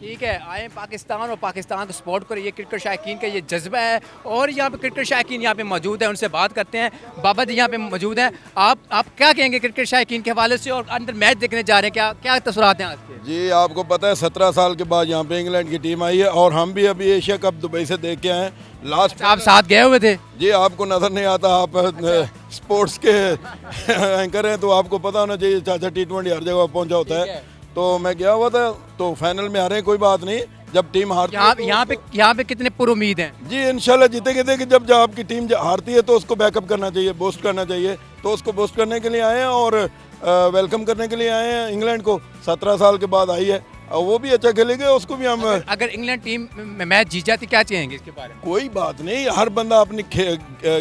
ठीक है, आए पाकिस्तान और पाकिस्तान को सपोर्ट करें, ये क्रिकेट शायकीन का ये जज्बा है। और यहाँ पे क्रिकेट शायकीन यहाँ पे मौजूद है, उनसे बात करते हैं। बाबा जी यहाँ पे मौजूद हैं। आप क्या कहेंगे क्रिकेट शायकीन के हवाले से, और अंदर मैच देखने जा रहे हैं, क्या क्या तसव्वुरात हैं आज के? जी आपको पता है 17 साल के बाद यहाँ पे इंग्लैंड की टीम आई है और हम भी अभी एशिया कप दुबई से देख के आए हैं लास्ट। आप साथ गए हुए थे? जी आपको नज़र नहीं आता, आप स्पोर्ट्स के एंकर हैं तो आपको पता होना चाहिए। चाचा T20 हर जगह पहुंचा होता ठीक है, है। तो मैं गया हुआ था। तो फाइनल में हारे कोई बात नहीं, जब टीम हारती है तो यहाँ पे कितने पुरुमीद हैं? जी इंशाल्लाह जीतेंगे। देखिए जब आपकी टीम हारती है तो उसको बैकअप करना चाहिए, बूस्ट करना चाहिए। तो उसको बूस्ट करने के लिए आए हैं और वेलकम करने के लिए आए हैं। इंग्लैंड को 17 साल के बाद आई है और वो भी अच्छा खेलेंगे, उसको भी हम अगर इंग्लैंड टीम में मैच जीत जाती, क्या चाहेंगे इसके बारे में? कोई बात नहीं, हर बंदा अपनी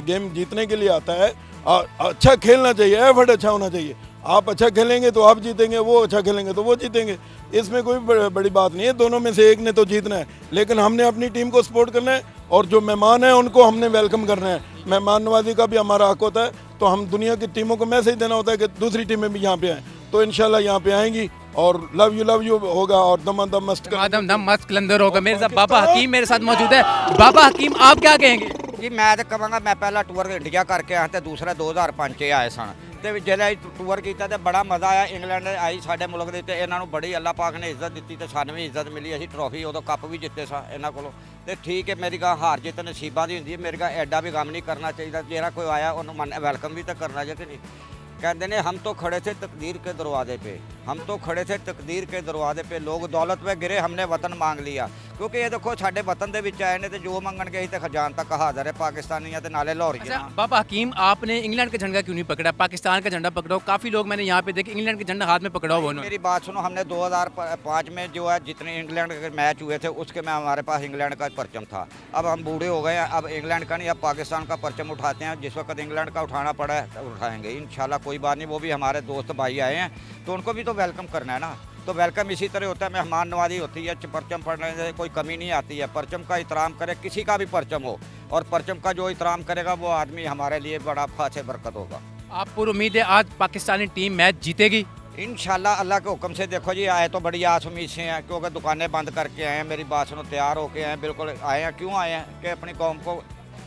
गेम जीतने के लिए आता है और अच्छा खेलना चाहिए, एफर्ट अच्छा होना चाहिए। आप अच्छा खेलेंगे तो आप जीतेंगे, वो अच्छा खेलेंगे तो वो जीतेंगे। इसमें कोई बड़ी बात नहीं है, दोनों में से एक ने तो जीतना है। लेकिन हमने अपनी टीम को सपोर्ट करना है और जो मेहमान हैं उनको हमने वेलकम करना है। मेहमान नवाजी का भी हमारा हक होता है, तो हम दुनिया की टीमों को मैसेज देना होता है कि दूसरी टीमें भी यहाँ पे आएँ। तो इंशाल्लाह यहाँ पे आएंगी और लव यू होगा और दम मस्त दम मस्त कलंदर होगा। मेरे साथ बाबा हकीम मेरे साथ मौजूद है। बाबा हकीम, आप क्या कहेंगे? जी मैं तो कहांगा, मैं पहला टूर इंडिया करके आया तो दूसरा 2005 ਚ आए सन। तो जिसले टूर किया तो बड़ा मज़ा आया। इंग्लैंड आई साढ़े मुल्क के, इन्हों बड़ी अल्लाह पाक ने इज्जत दी, तो सानू भी इज्जत मिली। असी ट्रॉफी उदों कप भी जिते सा इन्हों को। तो ठीक है, मेरी कहा हार जित नसीबा की होंगी है, मेरे कहा एडा भी गम नहीं करना चाहिए। जो कोई आया उन्होंने मन वेलकम भी तो करना चाहिए कि नहीं। कहते ने हम तो खड़े थे तकदीर के दरवाजे पे, हम तो खड़े थे तकदीर के दरवाजे पे, लोग दौलत पे गिरे, हमने वतन मांग लिया। क्योंकि ये देखो साढ़े वतन के विच आए ने, तो जो मंगन के तो खजान तक हाजिर है पाकिस्तानियां ते नाले लाहौरियां। अच्छा बाबा हकीम, आपने इंग्लैंड का झंडा क्यों नहीं पकड़ा, पाकिस्तान का झंडा पकड़ो? काफ़ी लोग मैंने यहाँ पे देखे इंग्लैंड का झंडा हाथ में पकड़ा हुआ उन्होंने। मेरी बात सुनो, हमने 2005 में जो है जितने इंग्लैंड के मैच हुए थे उसके में हमारे पास इंग्लैंड का परचम था। अब हम बूढ़े हो गए हैं, अब इंग्लैंड का नहीं, अब पाकिस्तान का परचम उठाते हैं। जिस वक्त इंग्लैंड का उठाना पड़ा है तो उठाएंगे इंशाल्लाह, कोई बात नहीं। वो भी हमारे दोस्त भाई आए हैं तो उनको भी तो वेलकम करना है ना। तो वेलकम इसी तरह होता है, मेहमान नवाजी होती है। परचम पढ़ने से कोई कमी नहीं आती है। परचम का एहतराम करे, किसी का भी परचम हो, और परचम का जो एहतराम करेगा वो आदमी हमारे लिए बड़ा खासे बरकत होगा। आप पूरी उम्मीद है आज पाकिस्तानी टीम मैच जीतेगी? इंशाल्लाह अल्लाह के हुक्म से। देखो जी आए तो बड़ी आस उम्मीद से हैं, क्योंकि दुकानें बंद करके आए हैं। मेरी बात सुनो, तैयार होके आए हैं, बिल्कुल आए हैं। क्यों आए हैं कि अपनी कौम को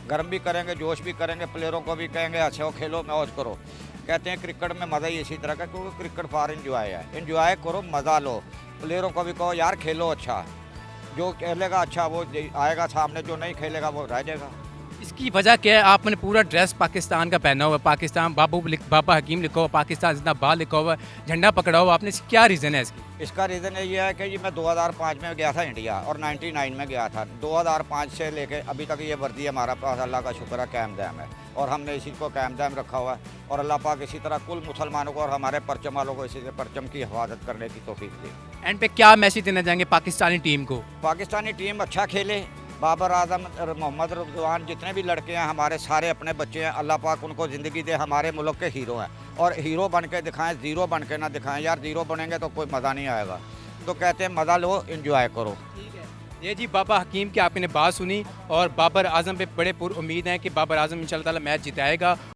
गर्म भी करेंगे, जोश भी करेंगे, प्लेयरों को भी कहेंगे अच्छा हो, खेलो, मौज करो। कहते हैं क्रिकेट में मज़ा ही इसी तरह का, क्योंकि क्रिकेट फॉर इंजॉय है। इंजॉय करो, मज़ा लो। प्लेयरों को भी कहो यार खेलो अच्छा, जो खेलेगा अच्छा वो आएगा सामने, जो नहीं खेलेगा वो रह जाएगा। इसकी वजह क्या है? आपने पूरा ड्रेस पाकिस्तान का पहना हुआ है, पाकिस्तान बाबा हकीम लिखा हुआ, पाकिस्तान जिंदाबाद लिखा हुआ, झंडा पकड़ा हुआ आपने, क्या रीज़न है इसकी? इसका रीज़न ये है कि जी मैं 2005 में गया था इंडिया और 99 में गया था। 2005 से लेके अभी तक ये वर्दी हमारा पास अल्लाह का शुक्र है कायम दायम है, और हमने इसी को कायम दायम रखा हुआ है। और अल्लाह पाक इसी तरह कुल मुसलमानों को और हमारे परचम वालों को इसी से परचम की हिफाजत करने की तौफीक दी। एंड पे क्या मैसेज देना चाहेंगे पाकिस्तानी टीम को? पाकिस्तानी टीम अच्छा खेले। बाबर आजम, मोहम्मद रज़वान, जितने भी लड़के हैं हमारे, सारे अपने बच्चे हैं। अल्लाह पाक उनको ज़िंदगी दे, हमारे मुल्क के हीरो हैं। और हीरो बन के दिखाएं, ज़ीरो बन के ना दिखाएं। यार ज़ीरो बनेंगे तो कोई मज़ा नहीं आएगा। तो कहते हैं मज़ा लो, इंजॉय करो। ठीक है, ये जी बाबा हकीम की आपने बात सुनी, और बाबर आजम पे बड़े पुर उम्मीद हैं कि बाबर आजम इंशाल्लाह ताला मैच जिताएगा।